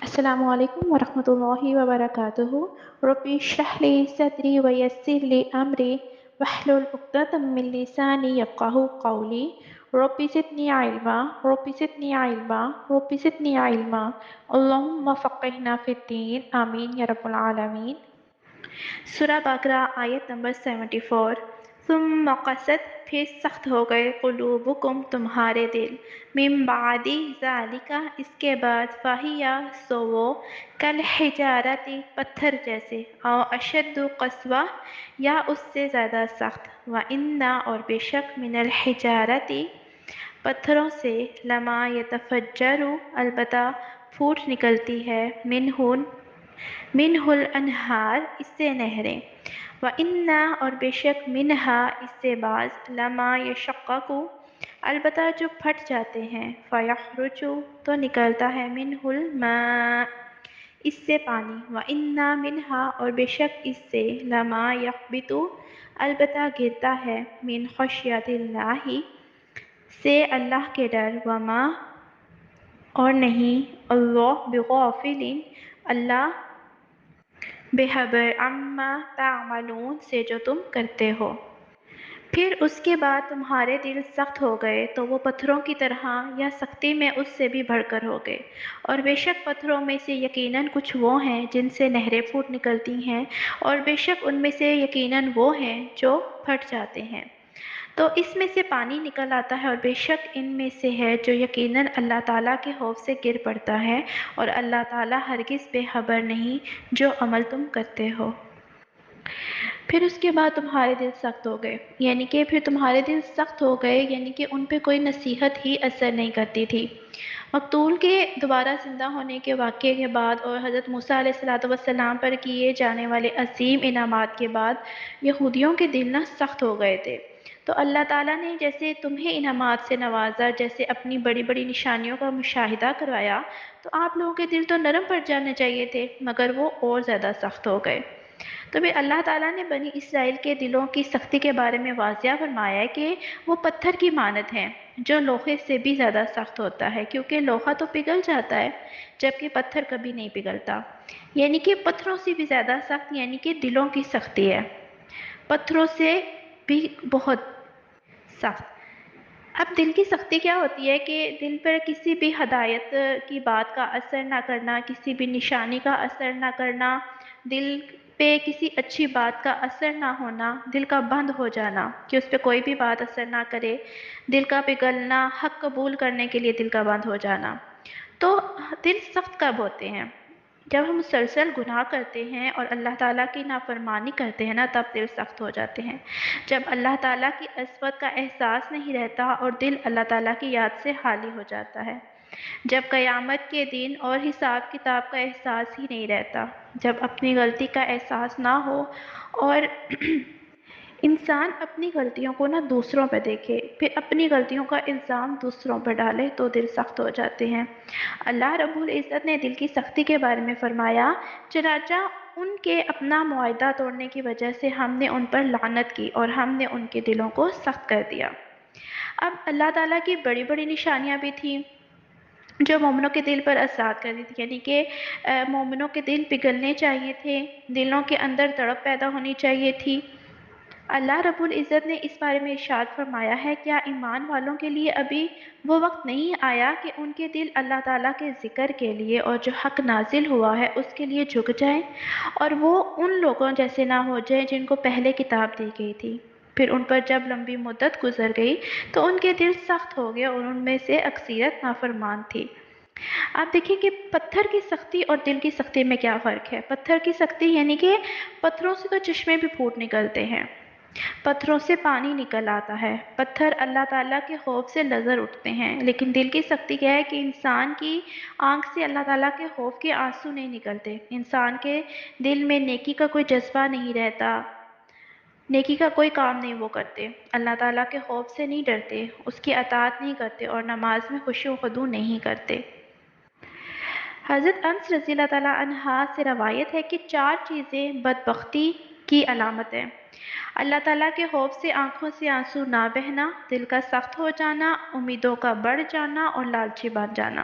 السلام علیکم ورحمۃ اللہ وبرکاتہ۔ ربی اشرح لی صدری ویسر لی امری واحلل عقدۃ من لسانی یفقہوا قولی۔ ربی زدنی علما، ربی زدنی علما، ربی زدنی علما۔ اللہم فقہنا فی الدین، آمین یا رب العالمین۔ سورہ بقرہ آیت نمبر 74۔ ثم قست، پھر سخت ہو گئے، قلوبکم تمہارے دل، من بعد ذالک، اس کے بعد، فہی، سو وہ، کالحجارۃ، پتھر جیسے، او اشد قسوہ، یا اس سے زیادہ سخت، وَإِنَّ، اور بے شک، من الحجارۃ، پتھروں سے، لما یتفجر، البتہ پھوٹ نکلتی ہے، منہ الانہار، اس سے نہریں، وَإِنَّ، اور بے شک، منہا، اس سے بعض، لما یشقق، البتہ جو پھٹ جاتے ہیں، فیخرج، تو نکلتا ہے، منہ الماء، اس سے پانی، وَإِنَّ منہا، اور بے شک اس سے، لما یہبط، البتہ گرتا ہے، من خشیۃ اللہ، سے اللہ کے ڈر، وما، اور نہیں، اللہ بغافل، اللہ بے خبر، عما تعملون، سے جو تم کرتے ہو۔ پھر اس کے بعد تمہارے دل سخت ہو گئے تو وہ پتھروں کی طرح، یا سختی میں اس سے بھی بڑھ کر ہو گئے، اور بے شک پتھروں میں سے یقیناً کچھ وہ ہیں جن سے نہریں پھوٹ نکلتی ہیں، اور بے شک ان میں سے یقیناً وہ ہیں جو پھٹ جاتے ہیں، تو اس میں سے پانی نکل آتا ہے، اور بے شک ان میں سے ہے جو یقیناً اللہ تعالیٰ کے خوف سے گر پڑتا ہے، اور اللہ تعالیٰ ہرگز بے خبر نہیں جو عمل تم کرتے ہو۔ پھر اس کے بعد تمہارے دل سخت ہو گئے، یعنی کہ پھر تمہارے دل سخت ہو گئے، یعنی کہ ان پہ کوئی نصیحت ہی اثر نہیں کرتی تھی۔ مقتول کے دوبارہ زندہ ہونے کے واقعے کے بعد اور حضرت موسیٰ علیہ السلام پر کیے جانے والے عظیم انعامات کے بعد یہودیوں کے دل نہ سخت ہو گئے تھے، تو اللہ تعالیٰ نے جیسے تمہیں انعامات سے نوازا، جیسے اپنی بڑی بڑی نشانیوں کا مشاہدہ کروایا، تو آپ لوگوں کے دل تو نرم پڑ جانے چاہیے تھے، مگر وہ اور زیادہ سخت ہو گئے۔ تو پھر اللہ تعالیٰ نے بنی اسرائیل کے دلوں کی سختی کے بارے میں واضح فرمایا ہے کہ وہ پتھر کی مانند ہیں، جو لوہے سے بھی زیادہ سخت ہوتا ہے، کیونکہ لوہا تو پگھل جاتا ہے جبکہ پتھر کبھی نہیں پگھلتا، یعنی کہ پتھروں سے بھی زیادہ سخت، یعنی کہ دلوں کی سختی ہے، پتھروں سے بھی بہت سخت۔ اب دل کی سختی کیا ہوتی ہے کہ دل پر کسی بھی ہدایت کی بات کا اثر نہ کرنا، کسی بھی نشانی کا اثر نہ کرنا، دل پہ کسی اچھی بات کا اثر نہ ہونا، دل کا بند ہو جانا کہ اس پہ کوئی بھی بات اثر نہ کرے، دل کا پگھلنا، حق قبول کرنے کے لیے دل کا بند ہو جانا۔ تو دل سخت کب ہوتے ہیں؟ جب ہم مسلسل گناہ کرتے ہیں اور اللہ تعالیٰ کی نافرمانی کرتے ہیں نا، تب دل سخت ہو جاتے ہیں۔ جب اللہ تعالیٰ کی عظمت کا احساس نہیں رہتا اور دل اللہ تعالیٰ کی یاد سے خالی ہو جاتا ہے، جب قیامت کے دن اور حساب کتاب کا احساس ہی نہیں رہتا، جب اپنی غلطی کا احساس نہ ہو اور انسان اپنی غلطیوں کو نہ دوسروں پہ دیکھے، پھر اپنی غلطیوں کا الزام دوسروں پہ ڈالے، تو دل سخت ہو جاتے ہیں۔ اللہ رب العزت نے دل کی سختی کے بارے میں فرمایا، چنانچہ ان کے اپنا معاہدہ توڑنے کی وجہ سے ہم نے ان پر لعنت کی اور ہم نے ان کے دلوں کو سخت کر دیا۔ اب اللہ تعالیٰ کی بڑی بڑی نشانیاں بھی تھیں جو مومنوں کے دل پر اثرات کر رہی تھی، یعنی کہ مومنوں کے دل پگھلنے چاہیے تھے، دلوں کے اندر تڑپ پیدا ہونی چاہیے تھی۔ اللہ رب العزت نے اس بارے میں ارشاد فرمایا ہے، کیا ایمان والوں کے لیے ابھی وہ وقت نہیں آیا کہ ان کے دل اللہ تعالیٰ کے ذکر کے لیے اور جو حق نازل ہوا ہے اس کے لیے جھک جائیں، اور وہ ان لوگوں جیسے نہ ہو جائیں جن کو پہلے کتاب دی گئی تھی، پھر ان پر جب لمبی مدت گزر گئی تو ان کے دل سخت ہو گئے اور ان میں سے اکثریت نافرمان تھی۔ آپ دیکھیں کہ پتھر کی سختی اور دل کی سختی میں کیا فرق ہے۔ پتھر کی سختی یعنی کہ پتھروں سے تو چشمے بھی پھوٹ نکلتے ہیں، پتھروں سے پانی نکل آتا ہے، پتھر اللہ تعالیٰ کے خوف سے لرز اٹھتے ہیں، لیکن دل کی سختی کیا ہے کہ انسان کی آنکھ سے اللہ تعالیٰ کے خوف کے آنسو نہیں نکلتے، انسان کے دل میں نیکی کا کوئی جذبہ نہیں رہتا، نیکی کا کوئی کام نہیں وہ کرتے، اللہ تعالیٰ کے خوف سے نہیں ڈرتے، اس کی اطاعت نہیں کرتے اور نماز میں خشوع و خضوع نہیں کرتے۔ حضرت انس رضی اللہ تعالیٰ عنہ سے روایت ہے کہ 4 چیزیں بدبختی کی علامت ہیں: اللہ تعالیٰ کے خوف سے آنکھوں سے آنسو نہ بہنا، دل کا سخت ہو جانا، امیدوں کا بڑھ جانا اور لالچی بن جانا۔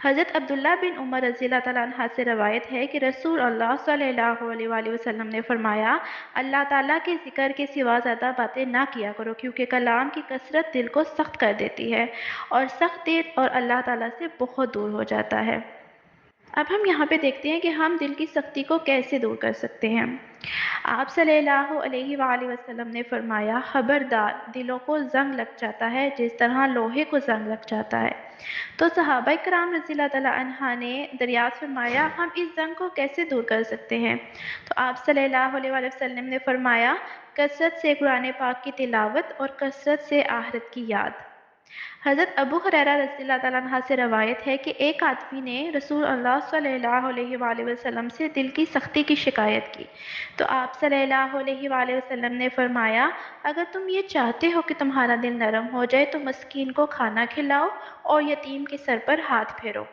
حضرت عبداللہ بن عمر رضی اللہ تعالیٰ عنہ سے روایت ہے کہ رسول اللہ صلی اللہ علیہ وآلہ وسلم نے فرمایا، اللہ تعالیٰ کے ذکر کے سوا زیادہ باتیں نہ کیا کرو، کیونکہ کلام کی کثرت دل کو سخت کر دیتی ہے، اور سخت دل اور اللہ تعالیٰ سے بہت دور ہو جاتا ہے۔ اب ہم یہاں پہ دیکھتے ہیں کہ ہم دل کی سختی کو کیسے دور کر سکتے ہیں۔ آپ صلی اللہ علیہ وآلہ وسلم نے فرمایا، خبردار، دلوں کو زنگ لگ جاتا ہے جس طرح لوہے کو زنگ لگ جاتا ہے۔ تو صحابہ کرام رضی اللہ تعالیٰ عنہ نے دریافت فرمایا، ہم اس زنگ کو کیسے دور کر سکتے ہیں؟ تو آپ صلی اللہ علیہ وآلہ وسلم نے فرمایا، کثرت سے قرآن پاک کی تلاوت اور کثرت سے آخرت کی یاد۔ حضرت ابو ہریرہ رضی اللہ تعالیٰ عنہ سے روایت ہے کہ ایک آدمی نے رسول اللہ صلی اللہ علیہ وآلہ وسلم سے دل کی سختی کی شکایت کی، تو آپ صلی اللہ علیہ وآلہ وسلم نے فرمایا، اگر تم یہ چاہتے ہو کہ تمہارا دل نرم ہو جائے تو مسکین کو کھانا کھلاؤ اور یتیم کے سر پر ہاتھ پھیرو،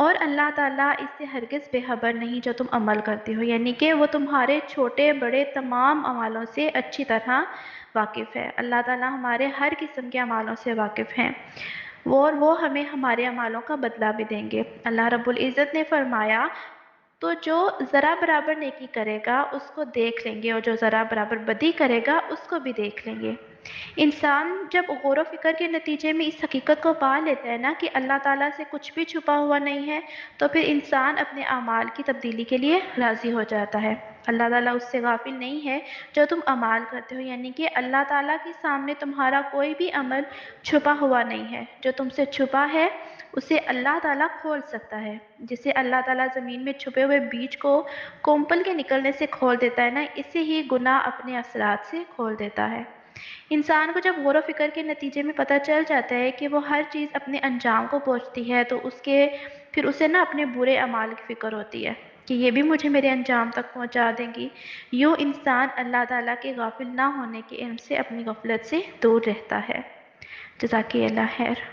اور اللہ تعالیٰ اس سے ہرگز بے خبر نہیں جو تم عمل کرتے ہو، یعنی کہ وہ تمہارے چھوٹے بڑے تمام اعمالوں سے اچھی طرح واقف ہے۔ اللہ تعالیٰ ہمارے ہر قسم کے اعمالوں سے واقف ہیں، اور وہ ہمیں ہمارے اعمالوں کا بدلہ بھی دیں گے۔ اللہ رب العزت نے فرمایا، تو جو ذرا برابر نیکی کرے گا اس کو دیکھ لیں گے، اور جو ذرا برابر بدی کرے گا اس کو بھی دیکھ لیں گے۔ انسان جب غور و فکر کے نتیجے میں اس حقیقت کو پا لیتا ہے نا کہ اللہ تعالیٰ سے کچھ بھی چھپا ہوا نہیں ہے، تو پھر انسان اپنے اعمال کی تبدیلی کے لیے راضی ہو جاتا ہے۔ اللہ تعالیٰ اس سے غافل نہیں ہے جو تم اعمال کرتے ہو، یعنی کہ اللہ تعالیٰ کے سامنے تمہارا کوئی بھی عمل چھپا ہوا نہیں ہے۔ جو تم سے چھپا ہے اسے اللہ تعالیٰ کھول سکتا ہے، جسے اللہ تعالیٰ زمین میں چھپے ہوئے بیج کو کونپل کے نکلنے سے کھول دیتا ہے نا، اسے ہی گناہ اپنے اثرات سے کھول دیتا ہے۔ انسان کو جب غور و فکر کے نتیجے میں پتہ چل جاتا ہے کہ وہ ہر چیز اپنے انجام کو پہنچتی ہے، تو پھر اسے نا اپنے برے اعمال کی فکر ہوتی ہے کہ یہ بھی مجھے میرے انجام تک پہنچا دیں گی۔ یوں انسان اللہ تعالیٰ کے غافل نہ ہونے کے علم سے اپنی غفلت سے دور رہتا ہے۔ جزاک اللہ خیر۔